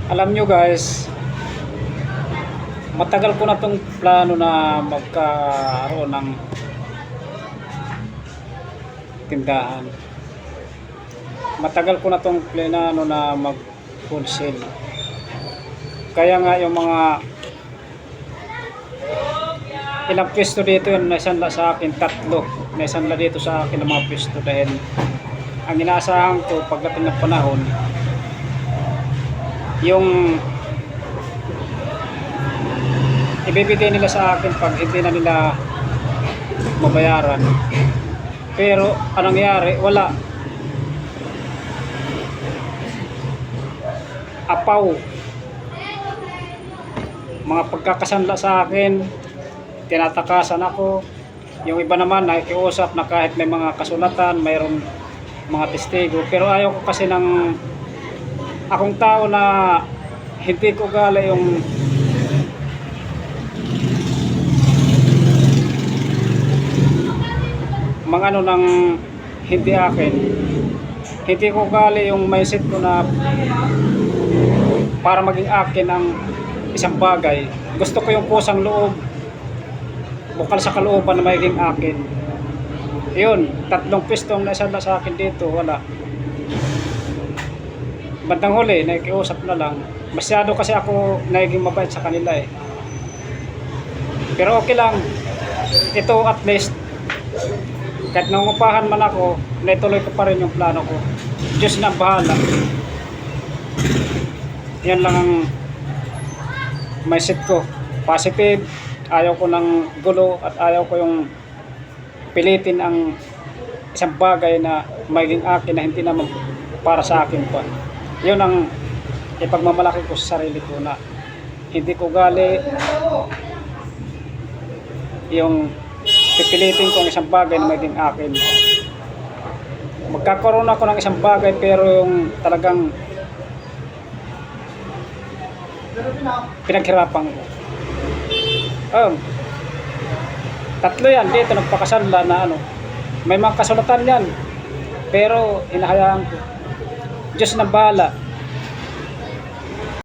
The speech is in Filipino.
Alam nyo guys, matagal ko na tong plano na magkaroon ng tindahan. Matagal ko na tong plano na mag-wholesale. Kaya nga yung mga ilang pwesto dito yun, naisanla sa akin, tatlo. Naisanla dito sa akin ng mga pwesto dahil ang inaasahan ko pagdating ng panahon, yung ibibigay nila sa akin pag hindi na nila mabayaran. Pero anong nangyari? Wala. Apaw. Mga pagkakasanla sa akin, tinatakasan ako. Yung iba naman nakikiusap na kahit may mga kasulatan, mayroong mga testigo. Pero ayaw ko kasi ng akong tao na hindi ko gala yung mga ano ng hindi akin. Hindi ko gali yung mindset ko na para maging akin ang isang bagay. Gusto ko yung pusang loob, bukal sa kalooban na maging akin. Yun, tatlong pistong na isa na sa akin dito, wala. Bandang huli, nakikiusap na lang. Masyado kasi ako naging mabait sa kanila eh. Pero okay lang. Ito at least, kahit nangungupahan man ako, naituloy ko pa rin yung plano ko. Diyos na bahala. Yan lang ang mindset ko. Positive. Ayaw ko ng gulo at ayaw ko yung pilitin ang isang bagay na maging akin na hindi naman para sa akin pa. Yun ang ipagmamalaki ko sa sarili ko na hindi ko gali yung pipilitin ko ang isang bagay na maging akin. Magkakaroon ako ng isang bagay pero yung talagang pinaghirapan ko. Tatlo yan dito nagpakasanla na ano. May mga kasulatan yan pero hinahayaan ko. Diyos na bahala.